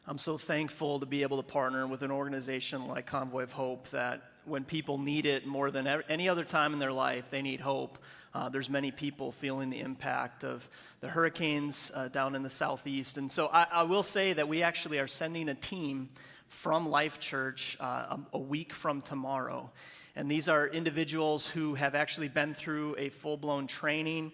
I'm so thankful to be able to partner with an organization like Convoy of Hope that when people need it more than any other time in their life, they need hope. There's many people feeling the impact of the hurricanes down in the southeast. And so I will say that we actually are sending a team from Life Church a week from tomorrow. And these are individuals who have actually been through a full-blown training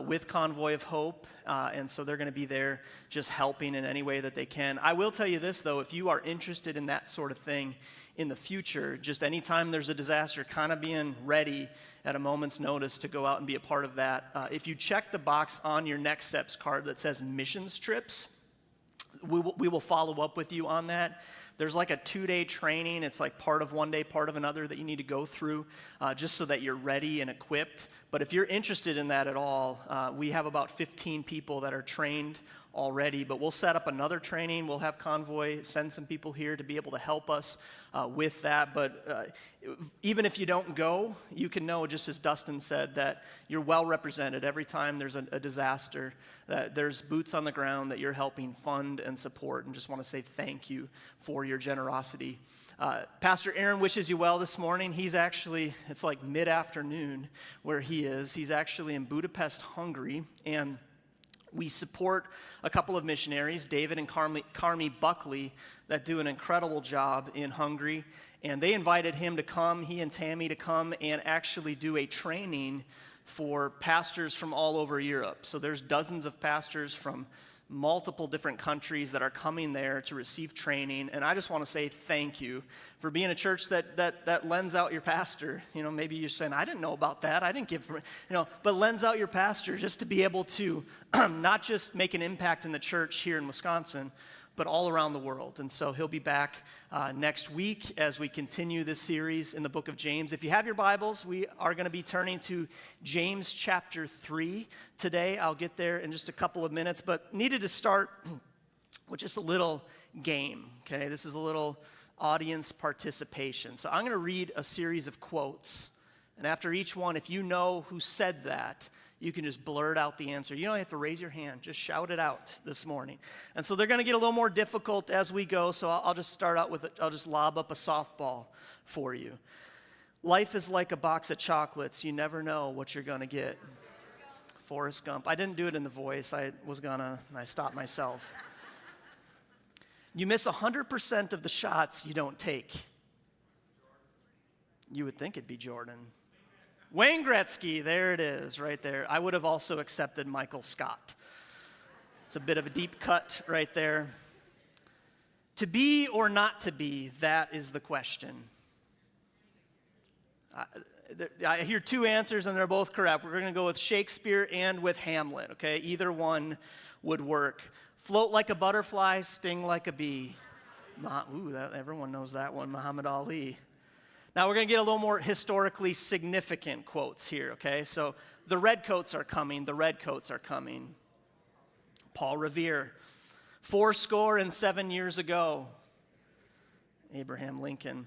with Convoy of Hope. And so they're going to be there just helping in any way that they can. I will tell you this, though, if you are interested in that sort of thing in the future, just anytime there's a disaster, kind of being ready at a moment's notice to go out and be a part of that. If you check the box on your Next Steps card that says missions trips, we will follow up with you on that. There's like a 2-day training. It's like part of one day, part of another that you need to go through just so that you're ready and equipped. But if you're interested in that at all, we have about 15 people that are trained already, but we'll set up another training. We'll have Convoy send some people here to be able to help us with that. But even if you don't go, you can know, just as Dustin said, that you're well represented. Every time there's a disaster, that there's boots on the ground that you're helping fund and support, and just want to say thank you for your generosity. Pastor Aaron wishes you well this morning. He's actually, it's like mid-afternoon where he is. He's actually in Budapest, Hungary, and we support a couple of missionaries, David and Carmi Buckley, that do an incredible job in Hungary. And they invited him to come, he and Tammy to come and actually do a training for pastors from all over Europe. So there's dozens of pastors from multiple different countries that are coming there to receive training. And I just want to say thank you for being a church that lends out your pastor. You know, maybe you're saying, I didn't know about that. I didn't give, but lends out your pastor just to be able to not just make an impact in the church here in Wisconsin, but all around the world. And so he'll be back next week as we continue this series in the book of James. If you have your Bibles, we are going to be turning to James chapter 3 today. I'll get there in just a couple of minutes, but needed to start with just a little game, okay? This is a little audience participation. So I'm going to read a series of quotes, and after each one, if you know who said that, you can just blurt out the answer. You don't have to raise your hand. Just shout it out this morning. And so they're going to get a little more difficult as we go, so I'll just start out with I'll just lob up a softball for you. Life is like a box of chocolates. You never know what you're going to get. Forrest Gump. I didn't do it in the voice. I stopped myself. You miss 100% of the shots you don't take. You would think it'd be Jordan. Wayne Gretzky, there it is, right there. I would have also accepted Michael Scott. It's a bit of a deep cut right there. To be or not to be, that is the question. I hear two answers, and they're both correct. We're going to go with Shakespeare and with Hamlet, okay? Either one would work. Float like a butterfly, sting like a bee. Everyone knows that one, Muhammad Ali. Now, we're going to get a little more historically significant quotes here, okay? So, the redcoats are coming. The redcoats are coming. Paul Revere. 7 years ago. Abraham Lincoln.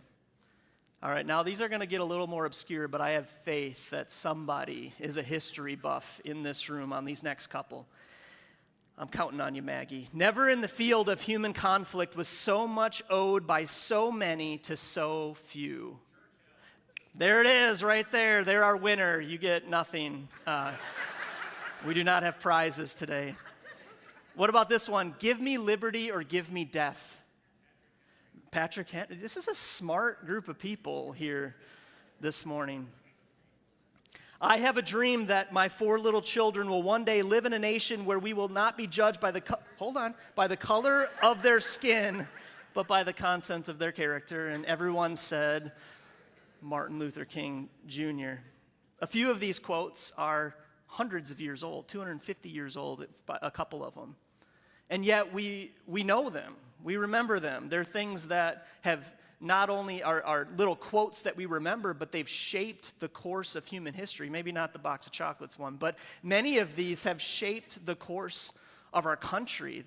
All right, now these are going to get a little more obscure, but I have faith that somebody is a history buff in this room on these next couple. I'm counting on you, Maggie. Never in the field of human conflict was so much owed by so many to so few. There it is, right there. They're our winner. You get nothing. We do not have prizes today. What about this one? Give me liberty or give me death. Patrick, this is a smart group of people here this morning. I have a dream that my 4 little children will one day live in a nation where we will not be judged by the color of their skin, but by the content of their character. And everyone said, Martin Luther King Jr. A few of these quotes are hundreds of years old, 250 years old, a couple of them. And yet we know them. We remember them. They're things that have not only are little quotes that we remember, but they've shaped the course of human history. Maybe not the box of chocolates one, but many of these have shaped the course of our country.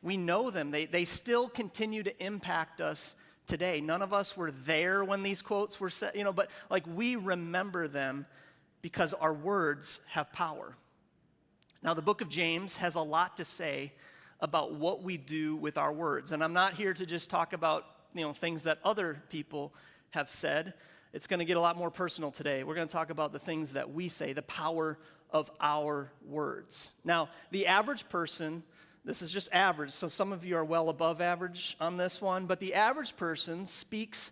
We know them. They still continue to impact us today. None of us were there when these quotes were said, but like we remember them because our words have power. Now, the book of James has a lot to say about what we do with our words. And I'm not here to just talk about, things that other people have said. It's going to get a lot more personal today. We're going to talk about the things that we say, the power of our words. Now, the average person, this is just average, so some of you are well above average on this one, but the average person speaks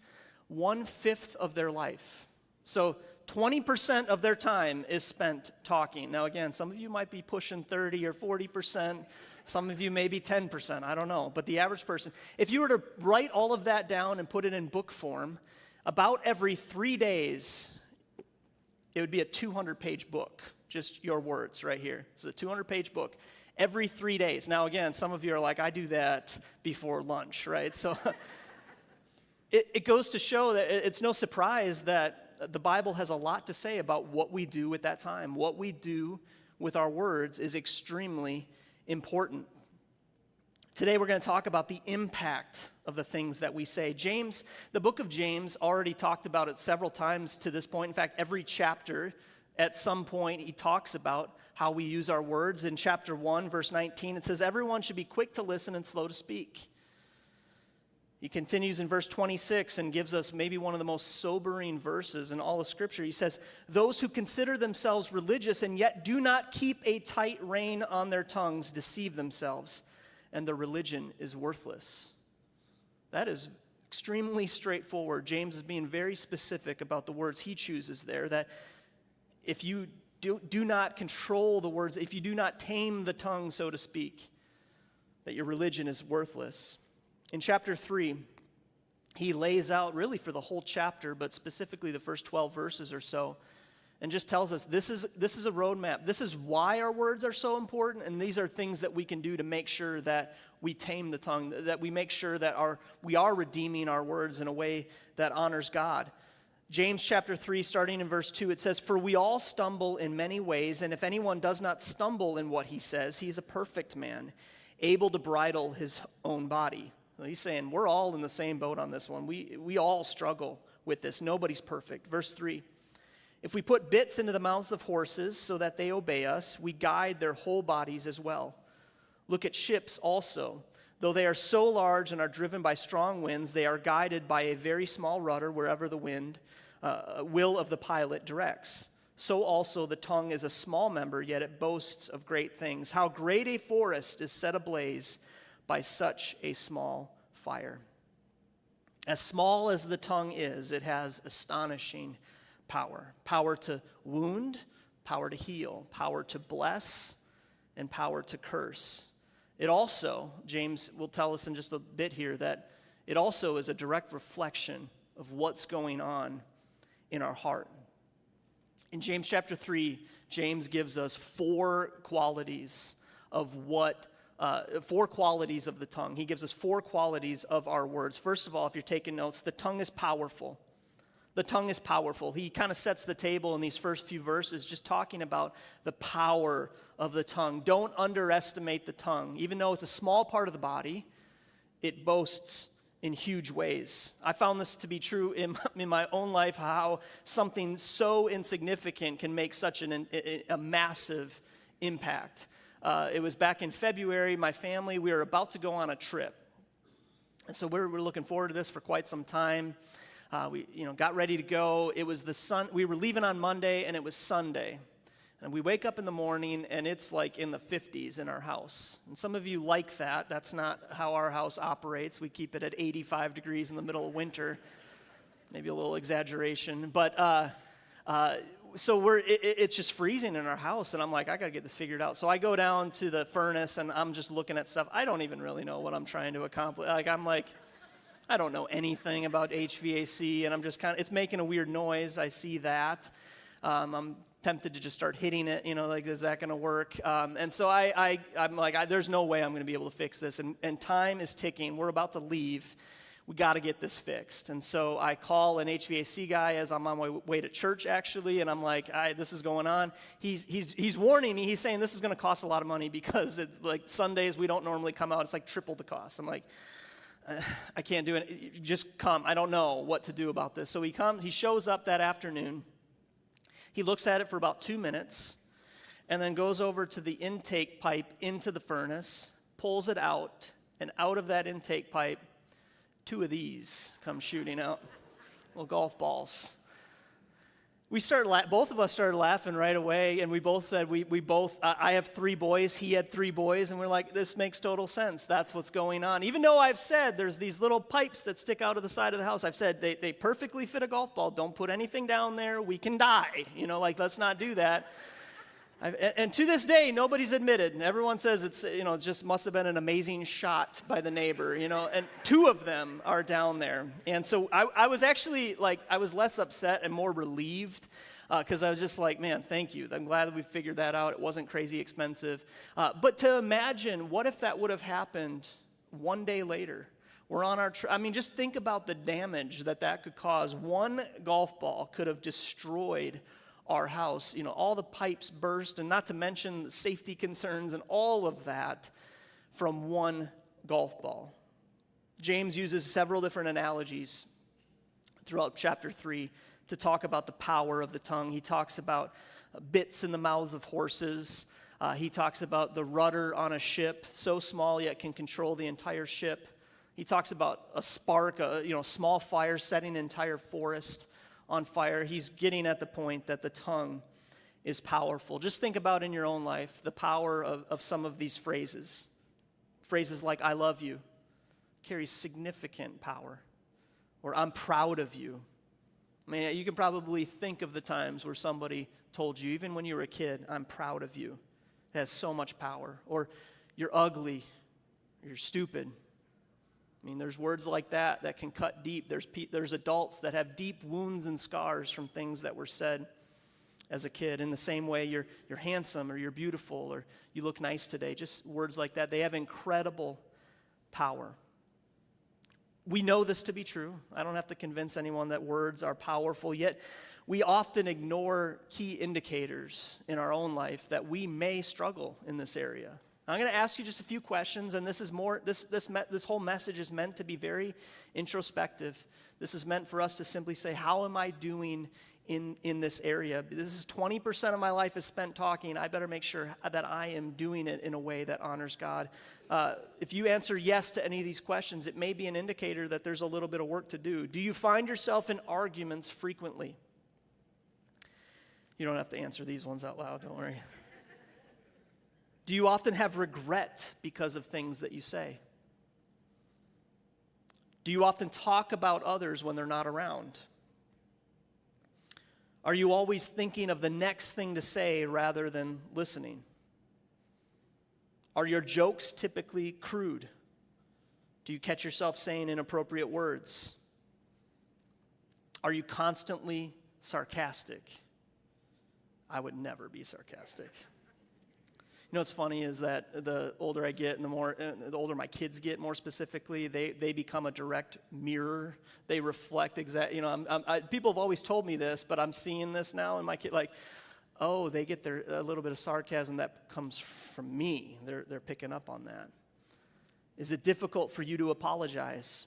1/5 of their life. So 20% of their time is spent talking. Now again, some of you might be pushing 30 or 40%. Some of you maybe 10%, I don't know. But the average person, if you were to write all of that down and put it in book form, about every 3 days, it would be a 200-page book, just your words right here. It's a 200-page book every 3 days. Now again, some of you are like, I do that before lunch, right? So it goes to show that it's no surprise that the Bible has a lot to say about what we do at that time. What we do with our words is extremely important. Today we're going to talk about the impact of the things that we say. James, the book of James, already talked about it several times to this point. In fact, every chapter, at some point, he talks about how we use our words. In chapter 1, verse 19, it says, everyone should be quick to listen and slow to speak. He continues in verse 26 and gives us maybe one of the most sobering verses in all of Scripture. He says, those who consider themselves religious and yet do not keep a tight rein on their tongues deceive themselves, and their religion is worthless. That is extremely straightforward. James is being very specific about the words he chooses there, that if you do not control the words, if you do not tame the tongue, so to speak, that your religion is worthless. In chapter 3, he lays out really for the whole chapter, but specifically the first 12 verses or so, and just tells us this is a roadmap. This is why our words are so important, and these are things that we can do to make sure that we tame the tongue, that we make sure that we are redeeming our words in a way that honors God. James chapter 3, starting in verse 2, it says, for we all stumble in many ways, and if anyone does not stumble in what he says, he is a perfect man, able to bridle his own body. Well, he's saying we're all in the same boat on this one. We all struggle with this. Nobody's perfect. Verse 3, if we put bits into the mouths of horses so that they obey us, we guide their whole bodies as well. Look at ships also. Though they are so large and are driven by strong winds, they are guided by a very small rudder wherever the will of the pilot directs. So also the tongue is a small member, yet it boasts of great things. How great a forest is set ablaze by such a small fire. As small as the tongue is, it has astonishing power. Power to wound, power to heal, power to bless, and power to curse. It also, James will tell us in just a bit here, that it also is a direct reflection of what's going on in our heart. In James chapter 3, James gives us four qualities of the tongue. He gives us four qualities of our words. First of all, if you're taking notes, the tongue is powerful. The tongue is powerful. He kind of sets the table in these first few verses, just talking about the power of the tongue. Don't underestimate the tongue. Even though it's a small part of the body, it boasts in huge ways. I found this to be true in my own life, how something so insignificant can make such a massive impact. It was back in February, my family, we were about to go on a trip. And so we were looking forward to this for quite some time. We got ready to go. It was we were leaving on Monday, and it was Sunday. And we wake up in the morning, and it's like in the 50s in our house. And some of you like that. That's not how our house operates. We keep it at 85 degrees in the middle of winter. Maybe a little exaggeration. But so it's just freezing in our house, and I'm like, I got to get this figured out. So I go down to the furnace, and I'm just looking at stuff. I don't even really know what I'm trying to accomplish. I don't know anything about HVAC, and I'm just it's making a weird noise. I see that. I'm tempted to just start hitting it, is that going to work? And so I'm like, there's no way I'm going to be able to fix this. And time is ticking. We're about to leave. We got to get this fixed. And so I call an HVAC guy as I'm on my way to church, actually, and I'm like, this is going on. He's warning me. He's saying this is going to cost a lot of money because it's like Sundays we don't normally come out. It's like triple the cost. I'm like, I can't do it. Just come. I don't know what to do about this. So he comes. He shows up that afternoon. He looks at it for about 2 minutes and then goes over to the intake pipe into the furnace, pulls it out, and out of that intake pipe, 2 of these come shooting out, little golf balls. Both of us started laughing right away, and we both said, I have 3 boys, he had 3 boys, and we're like, this makes total sense. That's what's going on. Even though I've said there's these little pipes that stick out of the side of the house, I've said they perfectly fit a golf ball. Don't put anything down there. We can die. Let's not do that. And to this day, nobody's admitted. Everyone says it just must have been an amazing shot by the neighbor, and 2 of them are down there. And so I was actually I was less upset and more relieved because I was just like, man, thank you. I'm glad that we figured that out. It wasn't crazy expensive. But to imagine, what if that would have happened one day later? We're on our just think about the damage that could cause. One golf ball could have destroyed our house, all the pipes burst, and not to mention the safety concerns and all of that from one golf ball. James uses several different analogies throughout chapter 3 to talk about the power of the tongue. He talks about bits in the mouths of horses. He talks about the rudder on a ship, so small yet can control the entire ship. He talks about a spark, a small fire setting an entire forest on fire. He's getting at the point that the tongue is powerful. Just think about in your own life the power of some of these phrases. Phrases like, I love you, carries significant power. Or, I'm proud of you. You can probably think of the times where somebody told you, even when you were a kid, I'm proud of you. It has so much power. Or, you're ugly, you're stupid. There's words like that can cut deep. There's adults that have deep wounds and scars from things that were said as a kid. In the same way, you're handsome, or you're beautiful, or you look nice today. Just words like that. They have incredible power. We know this to be true. I don't have to convince anyone that words are powerful, yet we often ignore key indicators in our own life that we may struggle in this area. I'm going to ask you just a few questions, and this whole message is meant to be very introspective. This is meant for us to simply say, how am I doing in this area? This is 20% of my life is spent talking. I better make sure that I am doing it in a way that honors God. If you answer yes to any of these questions, it may be an indicator that there's a little bit of work to do. Do you find yourself in arguments frequently? You don't have to answer these ones out loud, don't worry. Do you often have regret because of things that you say? Do you often talk about others when they're not around? Are you always thinking of the next thing to say rather than listening? Are your jokes typically crude? Do you catch yourself saying inappropriate words? Are you constantly sarcastic? I would never be sarcastic. What's funny is that the older I get and the older my kids get, more specifically, they become a direct mirror. They reflect people have always told me this, but I'm seeing this now in my kid, they get a little bit of sarcasm that comes from me. They're picking up on that. Is it difficult for you to apologize?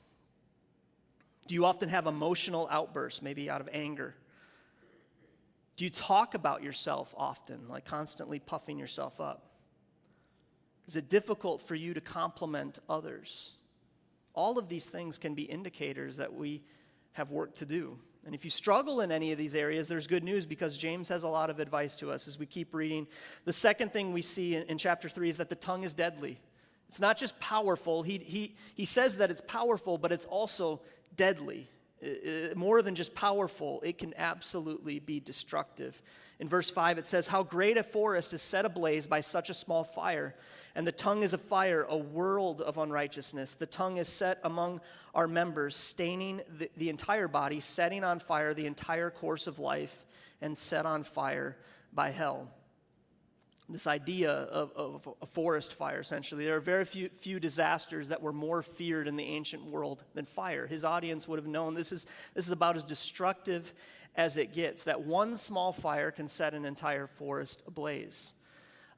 Do you often have emotional outbursts, maybe out of anger? Do you talk about yourself often, constantly puffing yourself up? Is it difficult for you to compliment others? All of these things can be indicators that we have work to do. And if you struggle in any of these areas, there's good news, because James has a lot of advice to us as we keep reading. The second thing we see in chapter 3 is that the tongue is deadly. It's not just powerful. He says that it's powerful, but it's also deadly. More than just powerful, it can absolutely be destructive. In verse 5, it says, how great a forest is set ablaze by such a small fire, and the tongue is a fire, a world of unrighteousness. The tongue is set among our members, staining the entire body, setting on fire the entire course of life, and set on fire by hell. This idea of a forest fire, essentially. There are very few disasters that were more feared in the ancient world than fire. His audience would have known this is about as destructive as it gets, that one small fire can set an entire forest ablaze.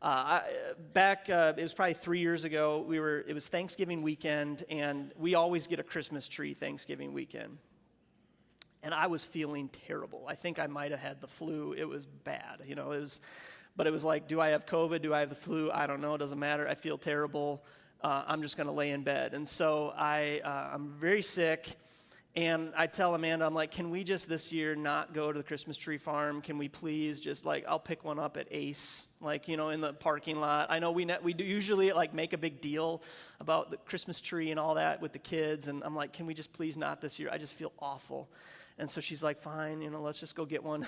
It was probably 3 years ago, it was Thanksgiving weekend, and we always get a Christmas tree Thanksgiving weekend. And I was feeling terrible. I think I might have had the flu. It was bad, But it was like, do I have COVID? Do I have the flu? I don't know. It doesn't matter. I feel terrible. I'm just going to lay in bed. And so I'm very sick. And I tell Amanda, I'm like, can we just this year not go to the Christmas tree farm? Can we please just I'll pick one up at Ace, in the parking lot. I know we do usually make a big deal about the Christmas tree and all that with the kids. And I'm like, can we just please not this year? I just feel awful. And so she's like, fine, let's just go get one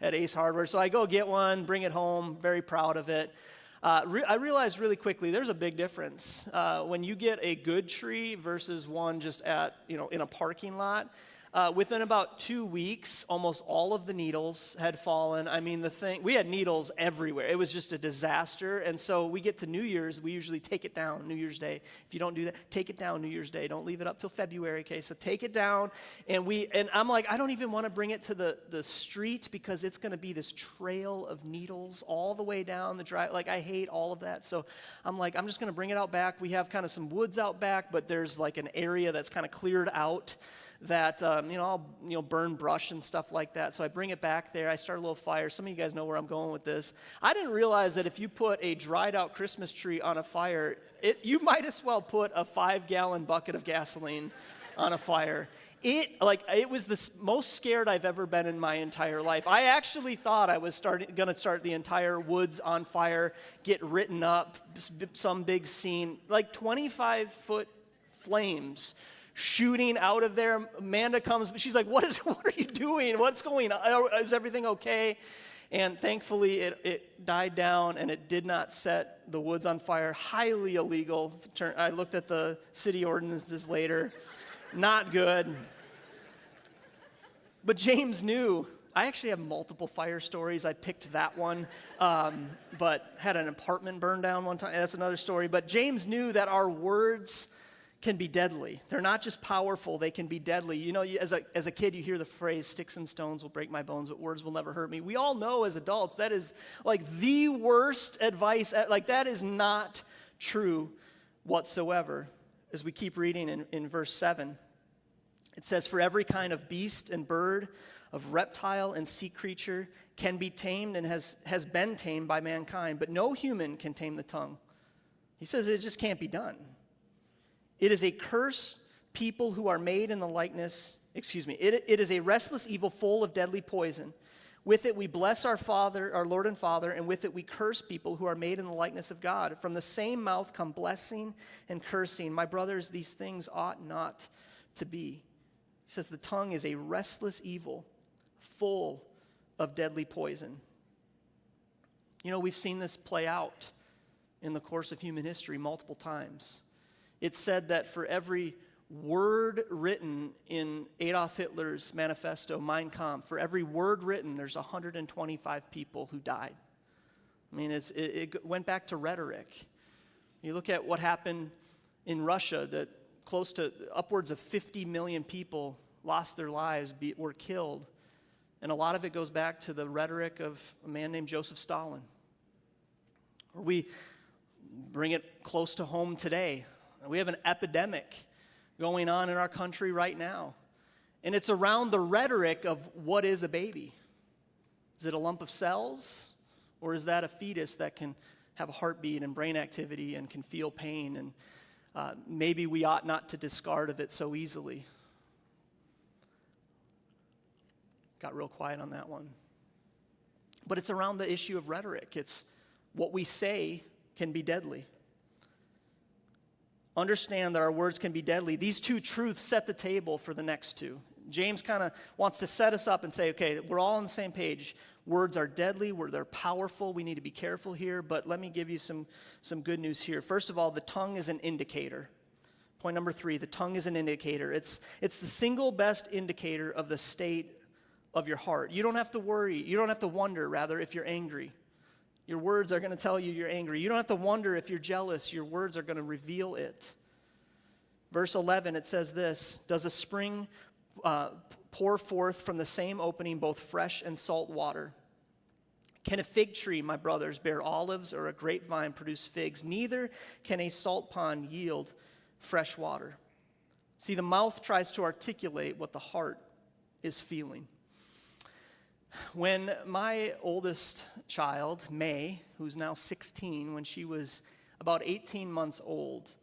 at Ace Hardware. So I go get one, bring it home, very proud of it. I realized really quickly there's a big difference when you get a good tree versus one just in a parking lot. Within about 2 weeks, almost all of the needles had fallen. I mean, we had needles everywhere. It was just a disaster. And so we get to New Year's, we usually take it down New Year's Day. If you don't do that, take it down New Year's Day. Don't leave it up till February, okay? So take it down. And I'm like, I don't even want to bring it to the street because it's going to be this trail of needles all the way down the drive. I hate all of that. So I'm like, I'm just going to bring it out back. We have kind of some woods out back, but there's an area that's kind of cleared out that, I'll, burn brush and stuff like that. So I bring it back there. I start a little fire. Some of you guys know where I'm going with this. I didn't realize that if you put a dried out Christmas tree on a fire, you might as well put a 5-gallon bucket of gasoline on a fire. It was the most scared I've ever been in my entire life. I actually thought I was going to start the entire woods on fire, get written up, some big scene, 25-foot flames shooting out of there. Amanda comes, but she's like, what are you doing? What's going on? Is everything okay? And thankfully, it died down, and it did not set the woods on fire. Highly illegal. I looked at the city ordinances later. Not good. But James knew. I actually have multiple fire stories. I picked that one, but had an apartment burned down one time. That's another story. But James knew that our words can be deadly. They're not just powerful, they can be deadly. As a kid, you hear the phrase, sticks and stones will break my bones, but words will never hurt me. We all know as adults that is the worst advice. That is not true whatsoever. As we keep reading in verse 7, it says, for every kind of beast and bird, of reptile and sea creature can be tamed and has been tamed by mankind, but no human can tame the tongue. He says it just can't be done. It is a curse, people who are made in the likeness, it is a restless evil full of deadly poison. With it we bless our Father, our Lord and Father, and with it we curse people who are made in the likeness of God. From the same mouth come blessing and cursing. My brothers, these things ought not to be. He says the tongue is a restless evil, full of deadly poison. We've seen this play out in the course of human history multiple times. It's said that for every word written in Adolf Hitler's manifesto, Mein Kampf, for every word written, there's 125 people who died. I mean, it went back to rhetoric. You look at what happened in Russia, that close to upwards of 50 million people lost their lives, were killed. And a lot of it goes back to the rhetoric of a man named Joseph Stalin. Or we bring it close to home today. We have an epidemic going on in our country right now. And it's around the rhetoric of what is a baby. Is it a lump of cells? Or is that a fetus that can have a heartbeat and brain activity and can feel pain? And maybe we ought not to discard of it so easily. Got real quiet on that one. But it's around the issue of rhetoric. It's what we say can be deadly. Understand that our words can be deadly. These two truths set the table for the next two. James kind of wants to set us up and say, okay, we're all on the same page. Words are deadly, they're powerful. We need to be careful here, but let me give you some good news here. First of all, the tongue is an indicator. Point number 3, the tongue is an indicator. It's the single best indicator of the state of your heart. You don't have to worry. You don't have to wonder, rather, if you're angry. Your words are going to tell you you're angry. You don't have to wonder if you're jealous. Your words are going to reveal it. Verse 11, it says this, does a spring pour forth from the same opening both fresh and salt water? Can a fig tree, my brothers, bear olives, or a grapevine produce figs? Neither can a salt pond yield fresh water. See, the mouth tries to articulate what the heart is feeling. When my oldest child, May, who's now 16, when she was about 18 months old.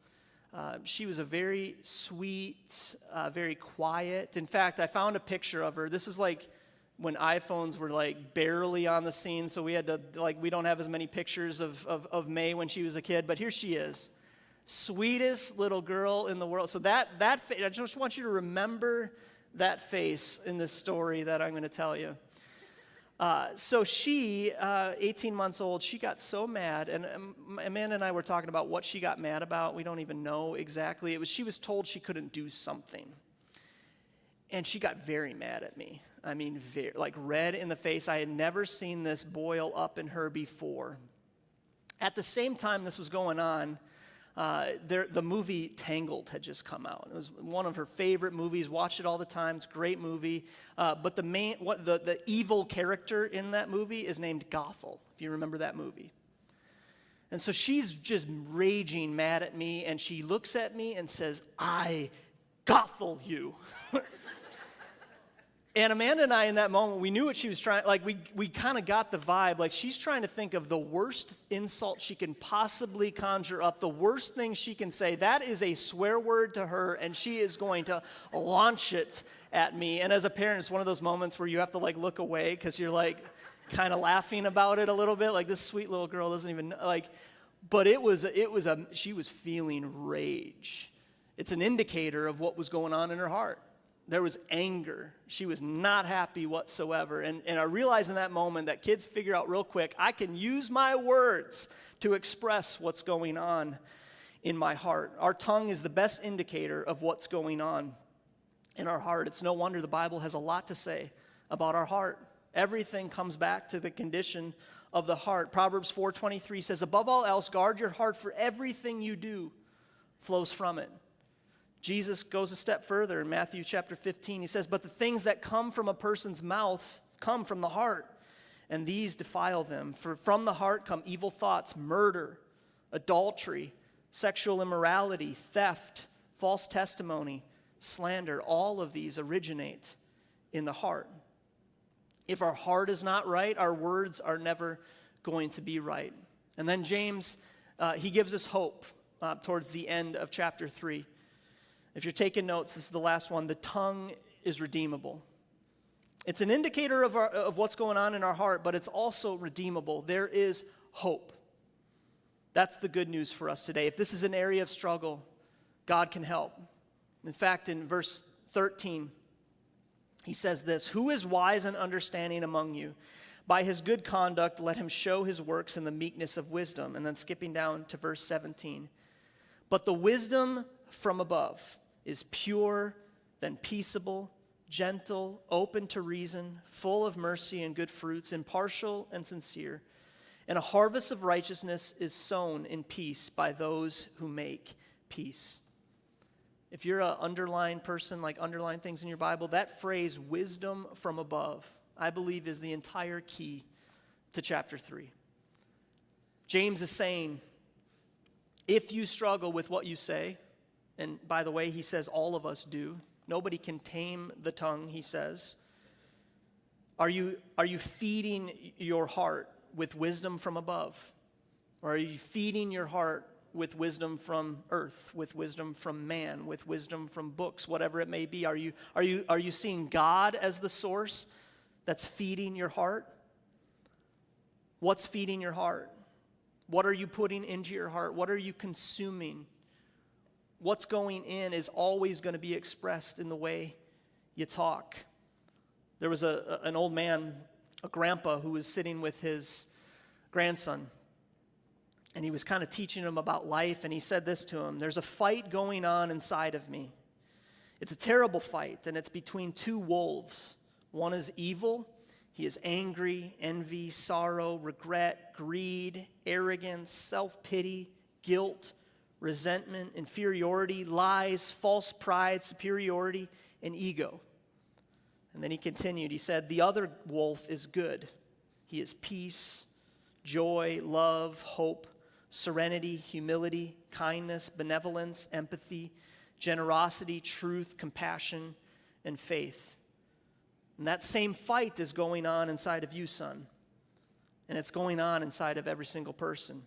She was a very sweet, very quiet. In fact, I found a picture of her. This was like when iPhones were like barely on the scene, so we had to, like, we don't have as many pictures of May when she was a kid, but here she is. Sweetest little girl in the world. So that I just want you to remember that face in this story that I'm going to tell you. So she, 18 months old, she got so mad, and Amanda and I were talking about what she got mad about. We don't even know exactly. She was told she couldn't do something, and she got very mad at me. I mean, like red in the face. I had never seen this boil up in her before. At the same time this was going on, the movie Tangled had just come out. It was one of her favorite movies. Watch it all the time. It's a great movie. But the evil character in that movie is named Gothel, if you remember that movie. And so she's just raging mad at me, and she looks at me and says, "I Gothel you." And Amanda and I, in that moment, we knew what she was trying, like we kind of got the vibe, like she's trying to think of the worst insult she can possibly conjure up, the worst thing she can say. That is a swear word to her, and she is going to launch it at me. And as a parent, it's one of those moments where you have to like look away because you're like kind of laughing about it a little bit, like this sweet little girl doesn't even, like, but she was feeling rage. It's an indicator of what was going on in her heart. There was anger. She was not happy whatsoever. And I realized in that moment that kids figure out real quick, I can use my words to express what's going on in my heart. Our tongue is the best indicator of what's going on in our heart. It's no wonder the Bible has a lot to say about our heart. Everything comes back to the condition of the heart. Proverbs 4:23 says, "Above all else, guard your heart, for everything you do flows from it." Jesus goes a step further in Matthew chapter 15. He says, "But the things that come from a person's mouth come from the heart, and these defile them. For from the heart come evil thoughts, murder, adultery, sexual immorality, theft, false testimony, slander. All of these originate in the heart." If our heart is not right, our words are never going to be right. And then James, he gives us hope towards the end of chapter 3. If you're taking notes, this is the last one. The tongue is redeemable. It's an indicator of what's going on in our heart, but it's also redeemable. There is hope. That's the good news for us today. If this is an area of struggle, God can help. In fact, in verse 13, he says this, "Who is wise and understanding among you? By his good conduct, let him show his works in the meekness of wisdom." And then skipping down to verse 17. "But the wisdom from above is pure, then peaceable, gentle, open to reason, full of mercy and good fruits, impartial and sincere. And a harvest of righteousness is sown in peace by those who make peace." If you're an underlined person, like underline things in your Bible, that phrase, wisdom from above, I believe is the entire key to chapter 3. James is saying, if you struggle with what you say, and by the way, he says all of us do. Nobody can tame the tongue, he says. Are you feeding your heart with wisdom from above? Or are you feeding your heart with wisdom from earth, with wisdom from man, with wisdom from books, whatever it may be? Are you seeing God as the source that's feeding your heart? What's feeding your heart? What are you putting into your heart? What are you consuming? What's going in is always going to be expressed in the way you talk. There was an old man, a grandpa, who was sitting with his grandson, and he was kind of teaching him about life, and he said this to him: "There's a fight going on inside of me. It's a terrible fight, and it's between two wolves. One is evil. He is angry, envy, sorrow, regret, greed, arrogance, self-pity, guilt, resentment, inferiority, lies, false pride, superiority, and ego." And then he continued. He said, "The other wolf is good. He is peace, joy, love, hope, serenity, humility, kindness, benevolence, empathy, generosity, truth, compassion, and faith." And that same fight is going on inside of you, son. And it's going on inside of every single person.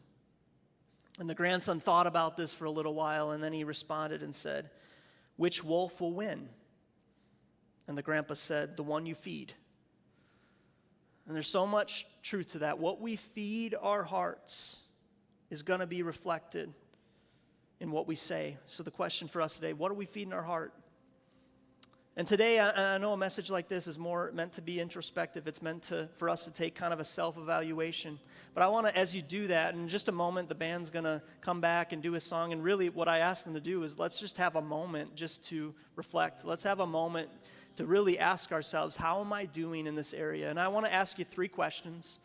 And the grandson thought about this for a little while, and then he responded and said, "Which wolf will win?" And the grandpa said, "The one you feed." And there's so much truth to that. What we feed our hearts is going to be reflected in what we say. So the question for us today, what are we feeding our heart? And today, I know a message like this is more meant to be introspective. It's meant for us to take kind of a self-evaluation. But I want to, as you do that, in just a moment, the band's going to come back and do a song. And really, what I ask them to do is let's just have a moment just to reflect. Let's have a moment to really ask ourselves, how am I doing in this area? And I want to ask you 3 questions.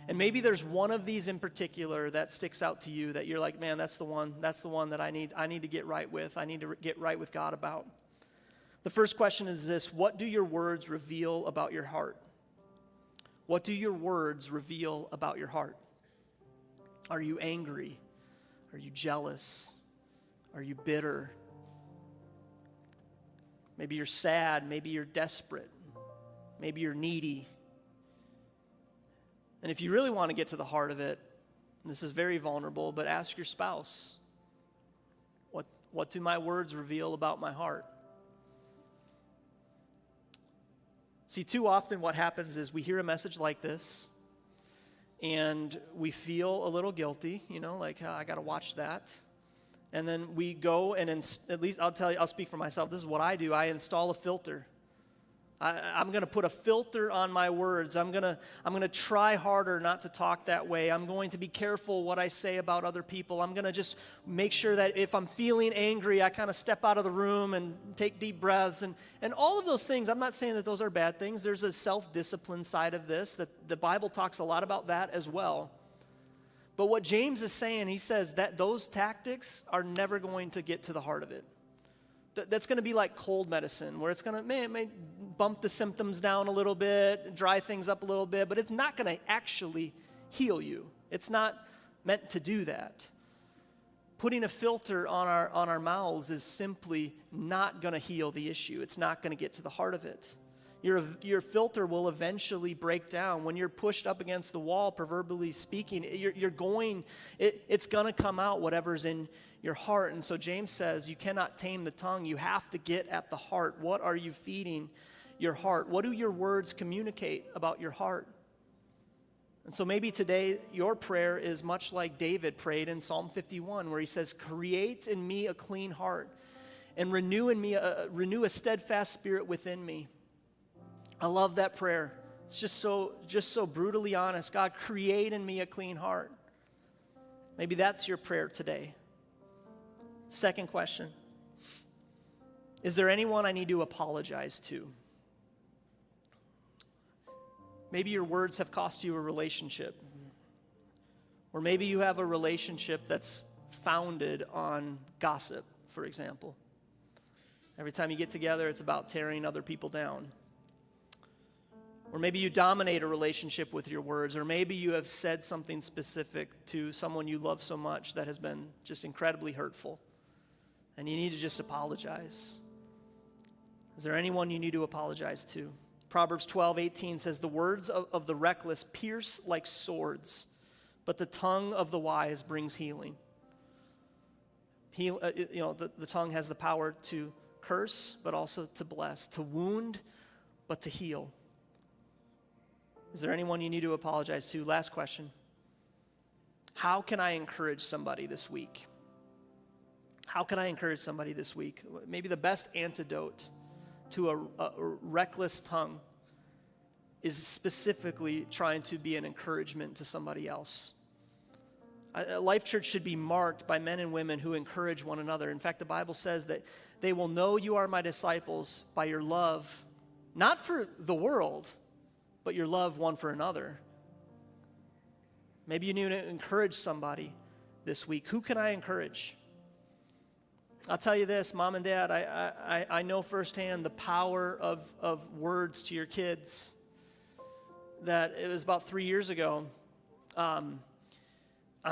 And maybe there's one of these in particular that sticks out to you that you're like, man, that's the one that I need to get right with. I need to get right with God about. The first question is this: what do your words reveal about your heart? What do your words reveal about your heart? Are you angry? Are you jealous? Are you bitter? Maybe you're sad. Maybe you're desperate. Maybe you're needy. And if you really want to get to the heart of it, this is very vulnerable, but ask your spouse, what do my words reveal about my heart? See, too often what happens is we hear a message like this, and we feel a little guilty, like, I got to watch that. And then we go and at least I'll speak for myself. This is what I do. I install a filter. I'm going to put a filter on my words. I'm going to try harder not to talk that way. I'm going to be careful what I say about other people. I'm going to just make sure that if I'm feeling angry, I kind of step out of the room and take deep breaths. And all of those things, I'm not saying that those are bad things. There's a self-discipline side of this, that the Bible talks a lot about that as well. But what James is saying, he says that those tactics are never going to get to the heart of it. That's going to be like cold medicine, where it's going to may bump the symptoms down a little bit, dry things up a little bit, but it's not going to actually heal you. It's not meant to do that. Putting a filter on our mouths is simply not going to heal the issue. It's not going to get to the heart of it. Your filter will eventually break down. When you're pushed up against the wall, proverbially speaking, it's going to come out, whatever's in your heart. And so James says you cannot tame the tongue. You have to get at the heart. What are you feeding your heart? What do your words communicate about your heart? And so maybe today your prayer is much like David prayed in Psalm 51, where he says, "Create in me a clean heart and renew a steadfast spirit within me." I love that prayer. It's just so brutally honest. God, create in me a clean heart. Maybe that's your prayer today. Second question: is there anyone I need to apologize to? Maybe your words have cost you a relationship. Or maybe you have a relationship that's founded on gossip, for example. Every time you get together, it's about tearing other people down. Or maybe you dominate a relationship with your words. Or maybe you have said something specific to someone you love so much that has been just incredibly hurtful. And you need to just apologize. Is there anyone you need to apologize to? Proverbs 12:18 says, "The words of the reckless pierce like swords, but the tongue of the wise brings healing." The tongue has the power to curse, but also to bless, to wound, but to heal. Is there anyone you need to apologize to? Last question. How can I encourage somebody this week? How can I encourage somebody this week? Maybe the best antidote to a reckless tongue is specifically trying to be an encouragement to somebody else. Life Church should be marked by men and women who encourage one another. In fact, the Bible says that they will know you are my disciples by your love, not for the world, but your love one for another. Maybe you need to encourage somebody this week. Who can I encourage? I'll tell you this, Mom and Dad, I know firsthand the power of words to your kids. That it was about 3 years ago. I'm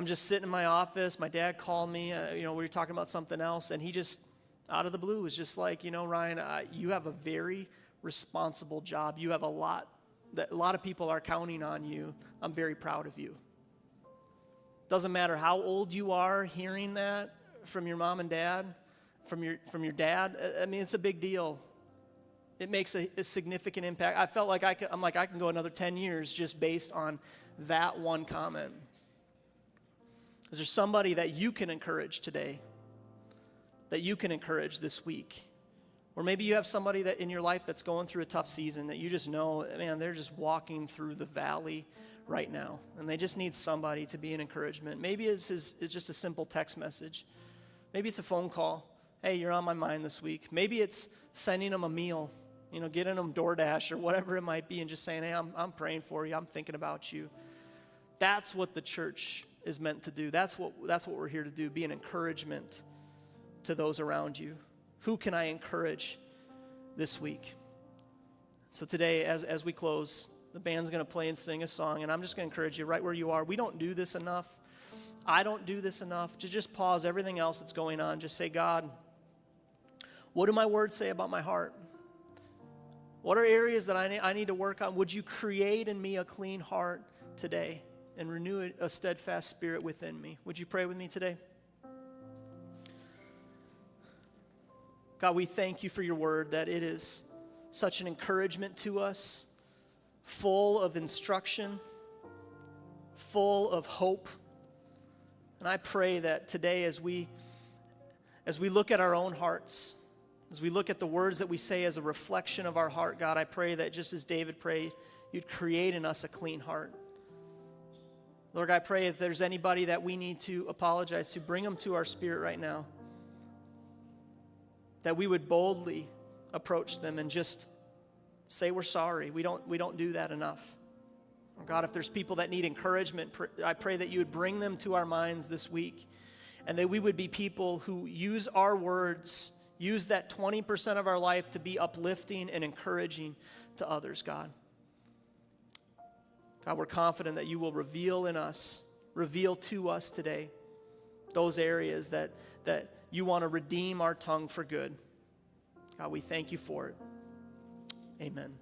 just sitting in my office. My dad called me. We were talking about something else, and he just, out of the blue, was just like, Ryan, you have a very responsible job. You have a lot of people are counting on you. I'm very proud of you. Doesn't matter how old you are hearing that from your mom and dad, from your dad. I mean, it's a big deal. It makes a significant impact. I felt like I can go another 10 years just based on that one comment. Is there somebody that you can encourage today, that you can encourage this week? Or maybe you have somebody that in your life that's going through a tough season that you just know, man, they're just walking through the valley right now, and they just need somebody to be an encouragement. Maybe it's just a simple text message. Maybe it's a phone call. Hey, you're on my mind this week. Maybe it's sending them a meal, getting them DoorDash or whatever it might be, and just saying, hey, I'm praying for you. I'm thinking about you. That's what the church is meant to do. That's what we're here to do, be an encouragement to those around you. Who can I encourage this week? So today, as we close, the band's going to play and sing a song, and I'm just going to encourage you right where you are. We don't do this enough. I don't do this enough. To just pause everything else that's going on. Just say, God, what do my words say about my heart? What are areas that I need to work on? Would you create in me a clean heart today and renew a steadfast spirit within me? Would you pray with me today? God, we thank you for your word, that it is such an encouragement to us, full of instruction, full of hope. And I pray that today as we look at our own hearts, as we look at the words that we say as a reflection of our heart, God, I pray that just as David prayed, you'd create in us a clean heart. Lord, I pray if there's anybody that we need to apologize to, bring them to our spirit right now, that we would boldly approach them and just say we're sorry. We don't do that enough. God, if there's people that need encouragement, I pray that you would bring them to our minds this week, and that we would be people who use our words, use that 20% of our life to be uplifting and encouraging to others, God. God, we're confident that you will reveal to us today those areas that you want to redeem our tongue for good. God, we thank you for it. Amen.